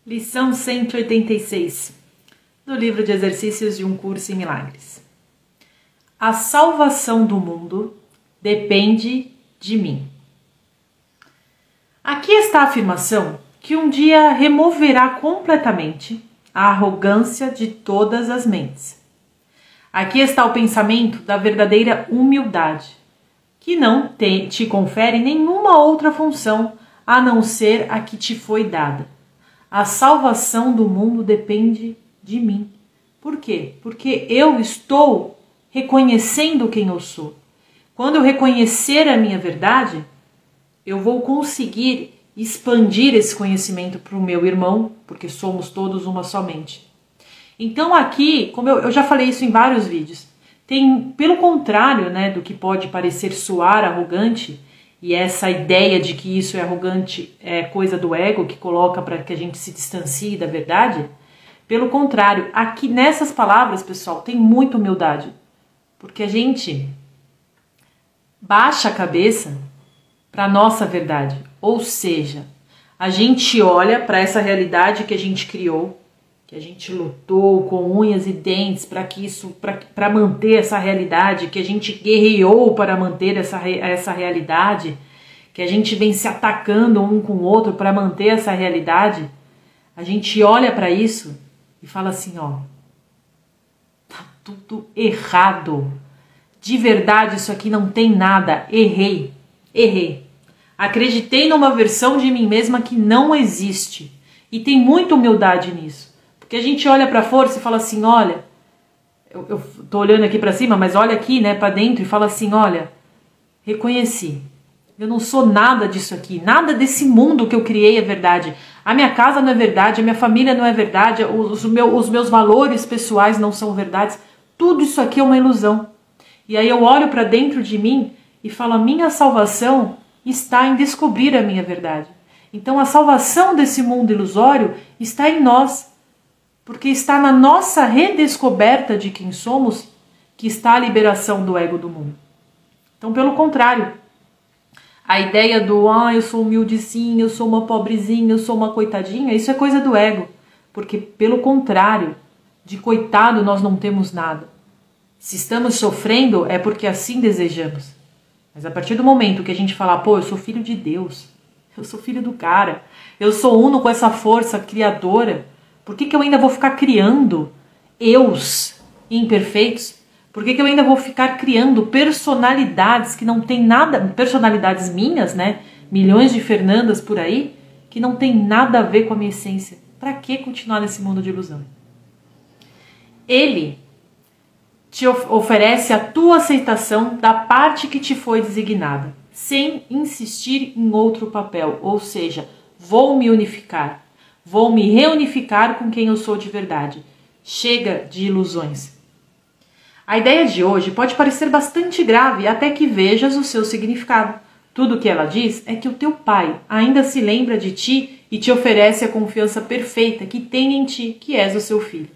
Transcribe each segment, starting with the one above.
Lição 186 do livro de exercícios de um curso em milagres. A salvação do mundo depende de mim. Aqui está a afirmação que um dia removerá completamente a arrogância de todas as mentes. Aqui está o pensamento da verdadeira humildade, que não te confere nenhuma outra função a não ser a que te foi dada. A salvação do mundo depende de mim. Por quê? Porque eu estou reconhecendo quem eu sou. Quando eu reconhecer a minha verdade, eu vou conseguir expandir esse conhecimento para o meu irmão, porque somos todos uma só mente. Então aqui, como eu já falei isso em vários vídeos, tem, pelo contrário, né, do que pode parecer soar arrogante, e essa ideia de que isso é arrogante é coisa do ego, que coloca para que a gente se distancie da verdade. Pelo contrário, aqui nessas palavras, pessoal, tem muita humildade. Porque a gente baixa a cabeça para a nossa verdade. Ou seja, a gente olha para essa realidade que a gente criou, que a gente lutou com unhas e dentes para manter essa realidade, que a gente guerreou para manter essa realidade, que a gente vem se atacando um com o outro para manter essa realidade. A gente olha para isso e fala assim, ó, tá tudo errado. De verdade isso aqui não tem nada, errei. Acreditei numa versão de mim mesma que não existe. E tem muita humildade nisso. Porque a gente olha para a força e fala assim, olha, eu tô olhando aqui para cima, mas olha aqui, né, para dentro e fala assim, olha, reconheci. Eu não sou nada disso aqui, nada desse mundo que eu criei é verdade. A minha casa não é verdade, a minha família não é verdade, os meus valores pessoais não são verdades. Tudo isso aqui é uma ilusão. E aí eu olho para dentro de mim e falo, a minha salvação está em descobrir a minha verdade. Então a salvação desse mundo ilusório está em nós. Porque está na nossa redescoberta de quem somos que está a liberação do ego do mundo. Então, pelo contrário, a ideia do eu sou humildezinha, eu sou uma pobrezinha, eu sou uma coitadinha, isso é coisa do ego. Porque, pelo contrário, de coitado nós não temos nada. Se estamos sofrendo é porque assim desejamos. Mas a partir do momento que a gente fala, pô, eu sou filho de Deus, eu sou filho do cara, eu sou uno com essa força criadora, por que eu ainda vou ficar criando eus imperfeitos? Por que eu ainda vou ficar criando personalidades que não tem nada, personalidades minhas, né? Milhões de Fernandas por aí, que não tem nada a ver com a minha essência. Para que continuar nesse mundo de ilusão? Ele te oferece a tua aceitação da parte que te foi designada, sem insistir em outro papel, ou seja, vou me unificar. Vou me reunificar com quem eu sou de verdade. Chega de ilusões. A ideia de hoje pode parecer bastante grave até que vejas o seu significado. Tudo o que ela diz é que o teu pai ainda se lembra de ti e te oferece a confiança perfeita que tem em ti, que és o seu filho.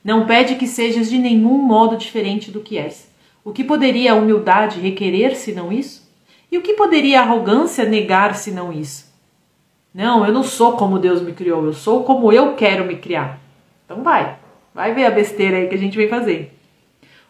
Não pede que sejas de nenhum modo diferente do que és. O que poderia a humildade requerer senão isso? E o que poderia a arrogância negar senão isso? Não, eu não sou como Deus me criou, eu sou como eu quero me criar. Então vai ver a besteira aí que a gente vem fazer.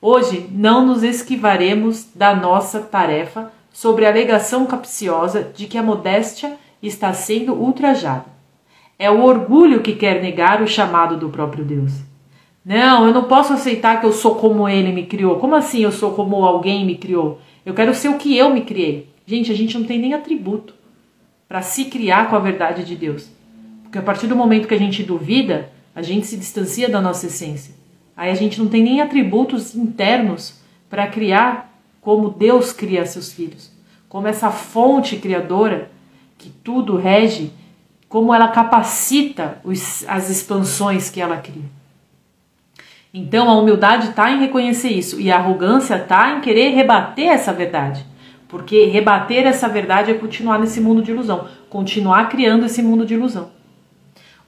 Hoje não nos esquivaremos da nossa tarefa sobre a alegação capciosa de que a modéstia está sendo ultrajada. É o orgulho que quer negar o chamado do próprio Deus. Não, eu não posso aceitar que eu sou como ele me criou. Como assim eu sou como alguém me criou? Eu quero ser o que eu me criei. Gente, a gente não tem nem atributo para se criar com a verdade de Deus. Porque a partir do momento que a gente duvida, a gente se distancia da nossa essência. Aí a gente não tem nem atributos internos para criar como Deus cria seus filhos. Como essa fonte criadora que tudo rege, como ela capacita as expansões que ela cria. Então a humildade está em reconhecer isso e a arrogância está em querer rebater essa verdade. Porque rebater essa verdade é continuar nesse mundo de ilusão, continuar criando esse mundo de ilusão.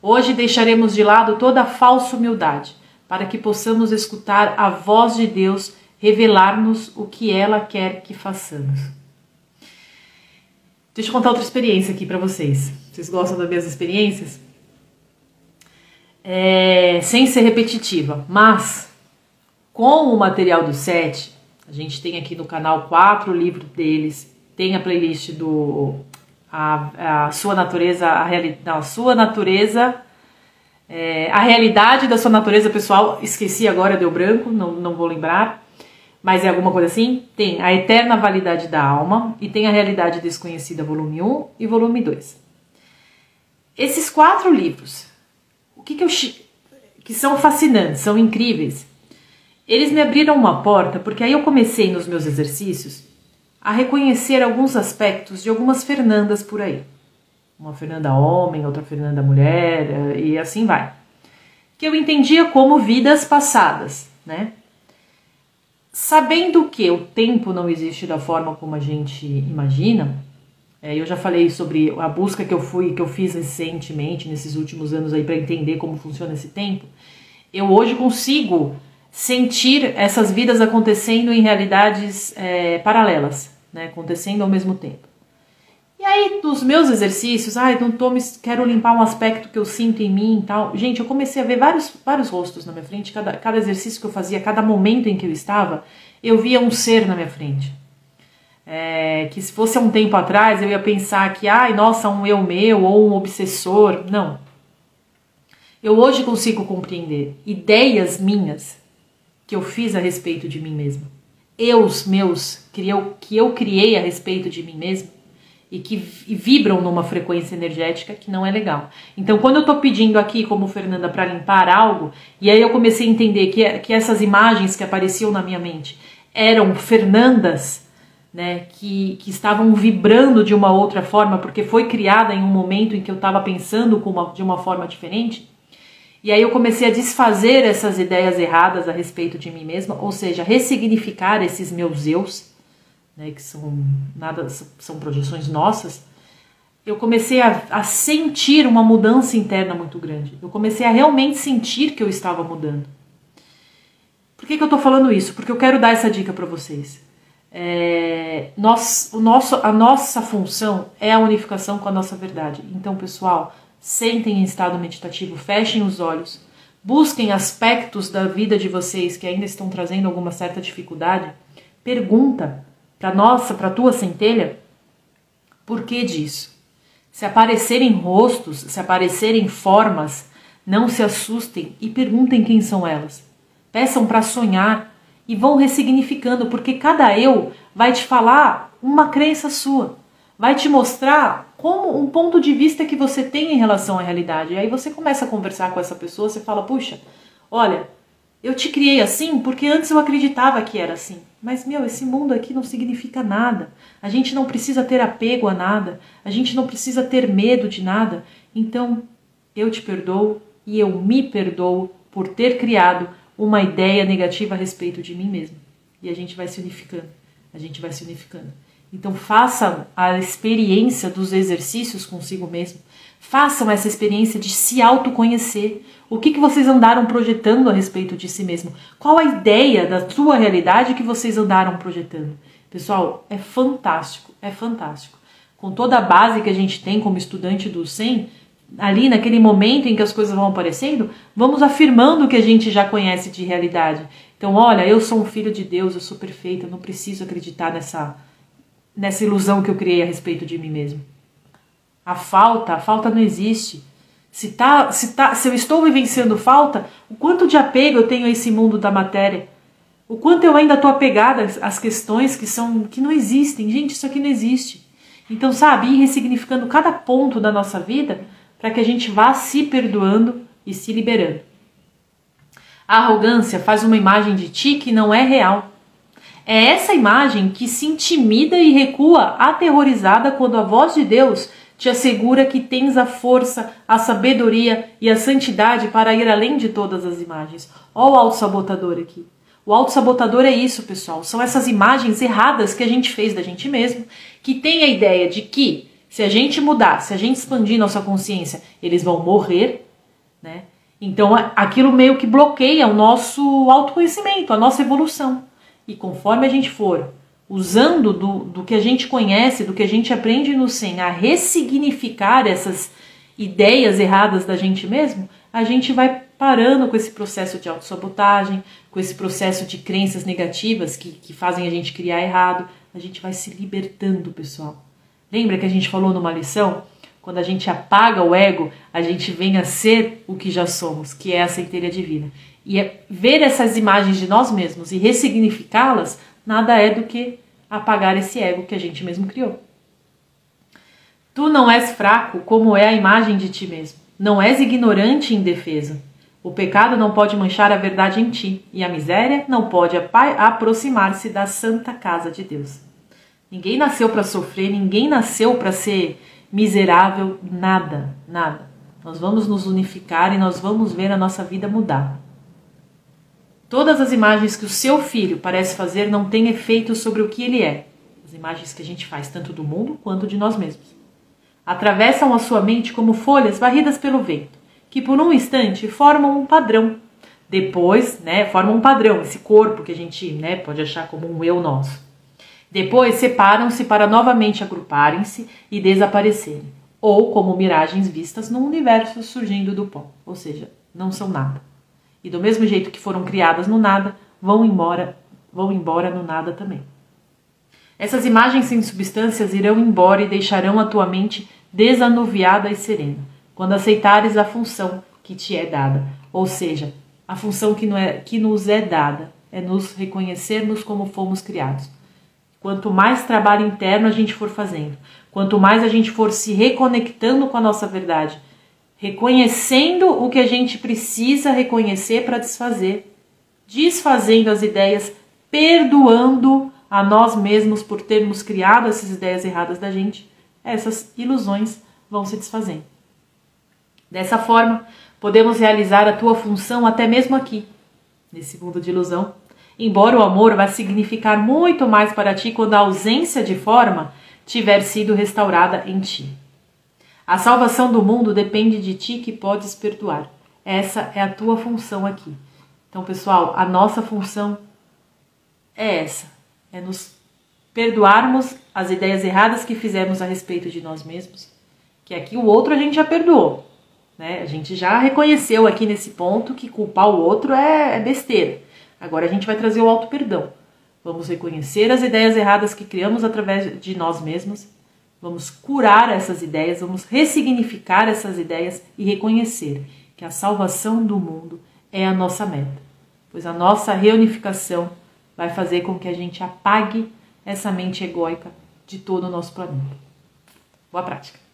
Hoje deixaremos de lado toda a falsa humildade, para que possamos escutar a voz de Deus revelar-nos o que ela quer que façamos. Deixa eu contar outra experiência aqui para vocês. Vocês gostam das minhas experiências? sem ser repetitiva. Mas, com o material do 7, a gente tem aqui no canal 4 livros deles, tem a playlist do a sua natureza, a realidade da sua natureza pessoal, esqueci agora, deu branco, não vou lembrar, mas é alguma coisa assim. Tem a eterna validade da alma e tem a realidade desconhecida, volume 1 e volume 2. Esses 4 livros, que são fascinantes, são incríveis, eles me abriram uma porta, porque aí eu comecei nos meus exercícios a reconhecer alguns aspectos de algumas Fernandas por aí. Uma Fernanda homem, outra Fernanda mulher, e assim vai. Que eu entendia como vidas passadas, né? Sabendo que o tempo não existe da forma como a gente imagina, eu já falei sobre a busca que eu fiz recentemente, nesses últimos anos aí, para entender como funciona esse tempo. Eu hoje consigo sentir essas vidas acontecendo em realidades paralelas, né? Acontecendo ao mesmo tempo. E aí, dos meus exercícios, quero limpar um aspecto que eu sinto em mim e tal. Gente, eu comecei a ver vários rostos na minha frente. Cada exercício que eu fazia, cada momento em que eu estava, eu via um ser na minha frente. Que se fosse há um tempo atrás, eu ia pensar que, nossa, um eu meu ou um obsessor. Não. Eu hoje consigo compreender ideias minhas que eu fiz a respeito de mim mesma. Que eu criei a respeito de mim mesma. E que vibram numa frequência energética que não é legal. Então, quando eu tô pedindo aqui, como Fernanda, para limpar algo, e aí eu comecei a entender que essas imagens que apareciam na minha mente eram Fernandas, né, que estavam vibrando de uma outra forma, porque foi criada em um momento em que eu estava pensando de uma forma diferente, e aí eu comecei a desfazer essas ideias erradas a respeito de mim mesma, ou seja, ressignificar esses meus eus, né, que são projeções nossas. Eu comecei a sentir uma mudança interna muito grande. Eu comecei a realmente sentir que eu estava mudando. Por que eu estou falando isso? Porque eu quero dar essa dica para vocês. A nossa função é a unificação com a nossa verdade. Então, pessoal, sentem em estado meditativo, fechem os olhos, busquem aspectos da vida de vocês que ainda estão trazendo alguma certa dificuldade. Pergunta para a tua centelha, por que disso? Se aparecerem rostos, se aparecerem formas, não se assustem e perguntem quem são elas. Peçam para sonhar e vão ressignificando, porque cada eu vai te falar uma crença sua, vai te mostrar como um ponto de vista que você tem em relação à realidade. E aí você começa a conversar com essa pessoa, você fala, puxa, olha, eu te criei assim porque antes eu acreditava que era assim. Mas, esse mundo aqui não significa nada. A gente não precisa ter apego a nada. A gente não precisa ter medo de nada. Então, eu te perdoo e eu me perdoo por ter criado uma ideia negativa a respeito de mim mesmo. E a gente vai se unificando. A gente vai se unificando. Então, façam a experiência dos exercícios consigo mesmo. Façam essa experiência de se autoconhecer. O que vocês andaram projetando a respeito de si mesmo? Qual a ideia da sua realidade que vocês andaram projetando? Pessoal, é fantástico, é fantástico. Com toda a base que a gente tem como estudante do Zen, ali naquele momento em que as coisas vão aparecendo, vamos afirmando o que a gente já conhece de realidade. Então, olha, eu sou um filho de Deus, eu sou perfeita, eu não preciso acreditar nessa ilusão que eu criei a respeito de mim mesmo. A falta não existe. Se eu estou vivenciando falta, o quanto de apego eu tenho a esse mundo da matéria? O quanto eu ainda estou apegada às questões que não existem. Gente, isso aqui não existe. Então, ir ressignificando cada ponto da nossa vida para que a gente vá se perdoando e se liberando. A arrogância faz uma imagem de ti que não é real. É essa imagem que se intimida e recua aterrorizada quando a voz de Deus te assegura que tens a força, a sabedoria e a santidade para ir além de todas as imagens. Ó o autossabotador aqui. O autossabotador é isso, pessoal. São essas imagens erradas que a gente fez da gente mesmo, que tem a ideia de que se a gente mudar, se a gente expandir nossa consciência, eles vão morrer, né? Então aquilo meio que bloqueia o nosso autoconhecimento, a nossa evolução. E conforme a gente for usando do que a gente conhece, do que a gente aprende no Zen, a ressignificar essas ideias erradas da gente mesmo, a gente vai parando com esse processo de autossabotagem, com esse processo de crenças negativas que fazem a gente criar errado. A gente vai se libertando, pessoal. Lembra que a gente falou numa lição? Quando a gente apaga o ego, a gente vem a ser o que já somos, que é a centelha divina. E ver essas imagens de nós mesmos e ressignificá-las, nada é do que apagar esse ego que a gente mesmo criou. Tu não és fraco como é a imagem de ti mesmo. Não és ignorante e indefeso. O pecado não pode manchar a verdade em ti, e a miséria não pode aproximar-se da santa casa de Deus. Ninguém nasceu para sofrer, ninguém nasceu para ser miserável, nada, nada. Nós vamos nos unificar e nós vamos ver a nossa vida mudar. Todas as imagens que o seu filho parece fazer não têm efeito sobre o que ele é. As imagens que a gente faz, tanto do mundo quanto de nós mesmos. Atravessam a sua mente como folhas varridas pelo vento, que por um instante formam um padrão. Depois, formam um padrão, esse corpo que a gente pode achar como um eu nosso. Depois separam-se para novamente agruparem-se e desaparecerem, ou como miragens vistas num universo surgindo do pó, ou seja, não são nada. E do mesmo jeito que foram criadas no nada, vão embora no nada também. Essas imagens sem substâncias irão embora e deixarão a tua mente desanuviada e serena, quando aceitares a função que te é dada, ou seja, a função que nos é dada, é nos reconhecermos como fomos criados. Quanto mais trabalho interno a gente for fazendo, quanto mais a gente for se reconectando com a nossa verdade, reconhecendo o que a gente precisa reconhecer para desfazer, desfazendo as ideias, perdoando a nós mesmos por termos criado essas ideias erradas da gente, essas ilusões vão se desfazendo. Dessa forma, podemos realizar a tua função até mesmo aqui, nesse mundo de ilusão, embora o amor vá significar muito mais para ti quando a ausência de forma tiver sido restaurada em ti. A salvação do mundo depende de ti que podes perdoar. Essa é a tua função aqui. Então, pessoal, a nossa função é essa. É nos perdoarmos as ideias erradas que fizemos a respeito de nós mesmos. Que aqui o outro a gente já perdoou. A gente já reconheceu aqui nesse ponto que culpar o outro é besteira. Agora a gente vai trazer o auto-perdão. Vamos reconhecer as ideias erradas que criamos através de nós mesmos. Vamos curar essas ideias, vamos ressignificar essas ideias e reconhecer que a salvação do mundo é a nossa meta. Pois a nossa reunificação vai fazer com que a gente apague essa mente egóica de todo o nosso planeta. Boa prática!